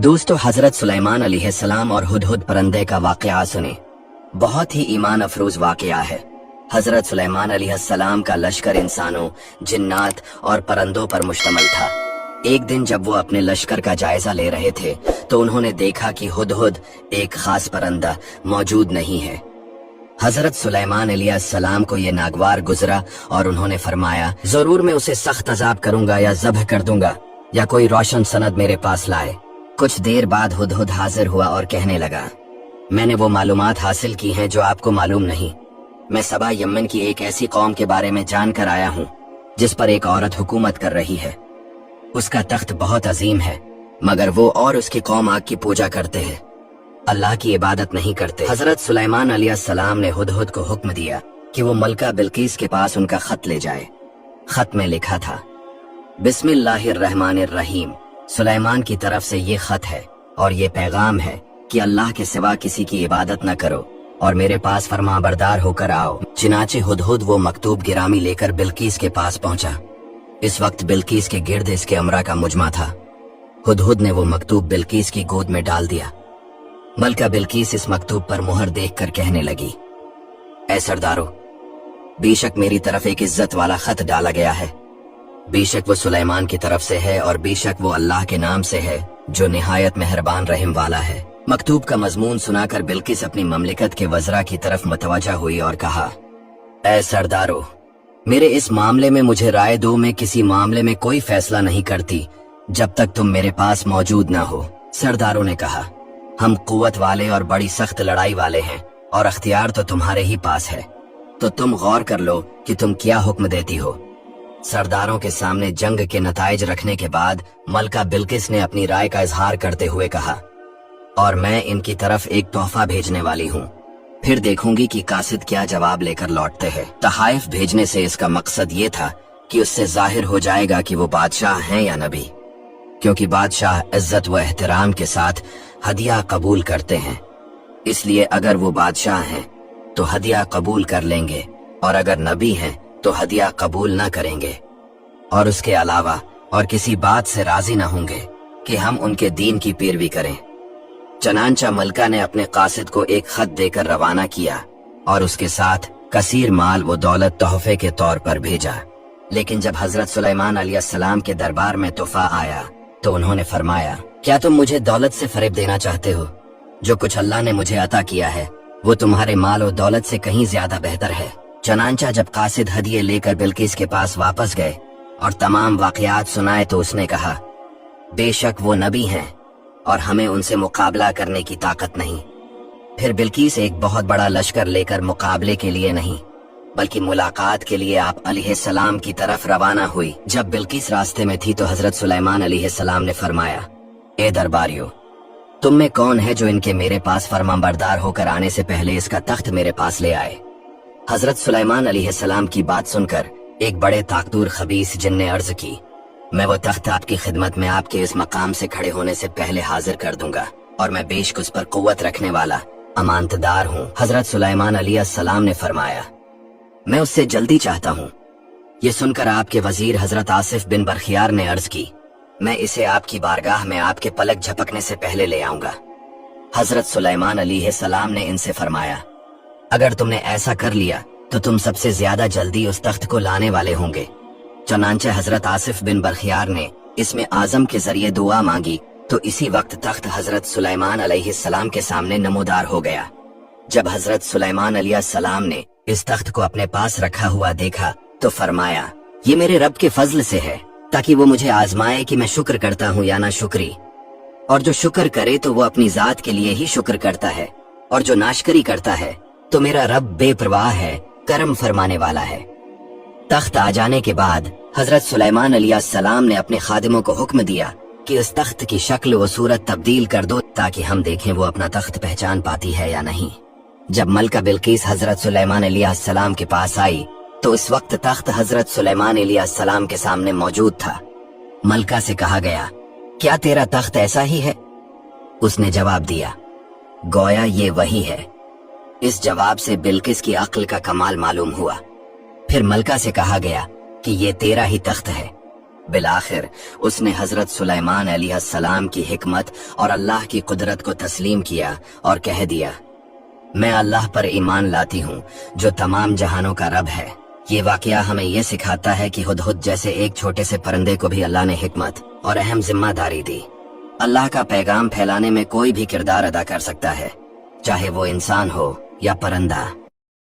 दोस्तों, हजरत सुलेमान अलैहिस्सलाम और हुदहुद परिंदे का वाकया सुने। बहुत ही ईमान अफरोज वाकया है। हजरत सुलेमान अलैहिस्सलाम का लश्कर इंसानों, जिन्नात और परिंदों पर मुश्तमिल था। एक दिन जब वो अपने लश्कर का जायजा ले रहे थे तो उन्होंने देखा कि हुदहुद, एक खास परिंदा, मौजूद नहीं है। हजरत सुलेमान अलैहिस्सलाम को ये नागवार गुजरा और उन्होंने फरमाया, जरूर मैं उसे सख्त अजाब करूंगा या ज़ब्ह कर दूंगा या कोई रोशन सनद मेरे पास लाए। कुछ देर बाद हुदहुद हाजिर हुआ और कहने लगा, मैंने वो मालूमात हासिल की हैं जो आपको मालूम नहीं। मैं सबा यमन की एक ऐसी कौम के बारे में जान कर आया हूँ जिस पर एक औरत हुकूमत कर रही है। उसका तख्त बहुत अजीम है, मगर वो और उसकी कौम आग की पूजा करते हैं, अल्लाह की इबादत नहीं करते। हजरत सुलेमान अलैहिस्सलाम ने हुदहुद को हुक्म दिया कि वो मलका बिल्किस के पास उनका खत ले जाए। खत में लिखा था, बिस्मिल्लाहिर्रहमानिर्रहीम, सुलेमान की तरफ से ये खत है और ये पैगाम है कि अल्लाह के सिवा किसी की इबादत न करो और मेरे पास फरमाबरदार होकर आओ। चिनाचे हुदहुद वो मकतूब गिरामी लेकर बिल्किस के पास पहुंचा। इस वक्त बिल्किस के गिर्द इसके अमरा का मुजमा था। हुदहुद ने वो मकतूब बिल्किस की गोद में डाल दिया। मलका बिल्किस इस मकतूब पर मुहर देखकर कहने लगी, ऐ सरदारो, बेशक मेरी तरफ एक इज्जत वाला खत डाला गया है। बेशक वो सुलेमान की तरफ से है और बेशक वो अल्लाह के नाम से है जो निहायत मेहरबान रहम वाला है। मकतूब का मजमून सुनाकर बिल्किस अपनी ममलिकत के वज़रा की तरफ मतवजा हुई और कहा, ऐ सरदारो, मेरे इस मामले में मुझे राय दो। मैं किसी मामले में कोई फैसला नहीं करती जब तक तुम मेरे पास मौजूद ना हो। सरदारों ने कहा, हम कुव्वत वाले और बड़ी सख्त लड़ाई वाले हैं और अख्तियार तो तुम्हारे ही पास है, तो तुम गौर कर लो कि तुम क्या हुक्म देती हो। सरदारों के सामने जंग के नताइज रखने के बाद मलका बिल्किस ने अपनी राय का इजहार करते हुए कहा, और मैं इनकी तरफ एक तोहफा भेजने वाली हूँ, फिर देखूंगी कि कासिद क्या जवाब लेकर लौटते हैं। तहाइफ भेजने से इसका मकसद ये था कि उससे जाहिर हो जाएगा कि वो बादशाह हैं या नबी, क्योंकि बादशाह इज्जत व एहतराम के साथ हदिया कबूल करते हैं। इसलिए अगर वो बादशाह हैं तो हदिया कबूल कर लेंगे और अगर नबी हैं तो हदिया कबूल न करेंगे, और उसके अलावा और किसी बात से राजी न होंगे कि हम उनके दीन की पैरवी करें। चनांचा मलका ने अपने कासिद को एक खत देकर रवाना किया और उसके साथ कसीर माल व दौलत तोहफे के तौर पर भेजा। लेकिन जब हजरत सुलेमान अलैहिस्सलाम के दरबार में तोहफा आया तो उन्होंने फरमाया, क्या तुम मुझे दौलत से फरेब देना चाहते हो? जो कुछ अल्लाह ने मुझे अता किया है वो तुम्हारे माल और दौलत से कहीं ज्यादा बेहतर है। चनांचा जब कासिद हदिये लेकर बिल्किस के पास वापस गए और तमाम वाकयात सुनाए तो उसने कहा, बेशक वो नबी हैं और हमें उनसे मुकाबला करने की ताकत नहीं। फिर बिल्किस एक बहुत बड़ा लश्कर लेकर मुकाबले के लिए नहीं बल्कि मुलाकात के लिए आप अलैहिस्सलाम की तरफ रवाना हुई। जब बिल्किस रास्ते में थी तो हजरत सुलेमान अलैहिस्सलाम ने फरमाया, ए दरबारियों, तुम में कौन है जो इनके मेरे पास फरमाबरदार होकर आने से पहले इसका तख्त मेरे पास ले आए? हजरत सुलेमान अलैहिस्सलाम की बात सुनकर एक बड़े ताकतूर खबीस जिन ने अर्ज की, मैं वो तख्त आपकी खिदमत में आपके इस मकाम से खड़े होने से पहले हाजिर कर दूंगा और मैं बेशक उस पर कुव्वत रखने वाला अमानतदार हूँ। हजरत सुलेमान अलैहिस्सलाम ने फरमाया, मैं उससे जल्दी चाहता हूँ। ये सुनकर आपके वजीर हजरत आसिफ बिन बरखियार ने अर्ज की, मैं इसे आपकी बारगाह में आपके पलक झपकने से पहले ले आऊंगा। हजरत सुलेमान अलैहिस्सलाम ने इनसे फरमाया, अगर तुमने ऐसा कर लिया तो तुम सबसे ज्यादा जल्दी उस तख्त को लाने वाले होंगे। चनांचे हजरत आसिफ बिन बरखियार ने इसमें आजम के जरिए दुआ मांगी तो इसी वक्त तख्त हजरत सुलेमान अलैहिस्सलाम के सामने नमूदार हो गया। जब हजरत सुलेमान अलैहिस्सलाम ने इस तख्त को अपने पास रखा हुआ देखा तो फरमाया, ये मेरे रब के फजल से है ताकि वो मुझे आजमाए कि मैं शुक्र करता हूँ या ना शुक्री, और जो शुक्र करे तो वो अपनी जात के लिए ही शुक्र करता है, और जो नाशकरी करता है तो मेरा रब बेपरवाह है, करम फरमाने वाला है। तख्त आ जाने के बाद हजरत सुलेमान अलैहिस्सलाम ने अपने खादिमों को हुक्म दिया कि उस तख्त की शक्ल व सूरत तब्दील कर दो ताकि हम देखें वो अपना तख्त पहचान पाती है या नहीं। जब मलका बिल्किस हजरत सुलेमान अलैहिस्सलाम के पास आई तो इस वक्त तख्त हजरत सुलेमान अलैहिस्सलाम के सामने मौजूद था। मलका से कहा गया, क्या तेरा तख्त ऐसा ही है? उसने जवाब दिया, गोया ये वही है। इस जवाब से बिल्किस की अक्ल का कमाल मालूम हुआ। फिर मलका से कहा गया कि ये तेरा ही तख्त है। बिलाखिर उसने हजरत सुलेमान अलैहिस्सलाम की हिकमत और अल्लाह की कुदरत को तस्लीम किया और कह दिया, मैं अल्लाह पर ईमान लाती हूँ जो तमाम जहानों का रब है। ये वाकया हमें ये सिखाता है कि हुदहुद जैसे एक छोटे से परिंदे को भी अल्लाह ने हिकमत और अहम जिम्मेदारी दी। अल्लाह का पैगाम फैलाने में कोई भी किरदार अदा कर सकता है, चाहे वो इंसान हो या परिंदा।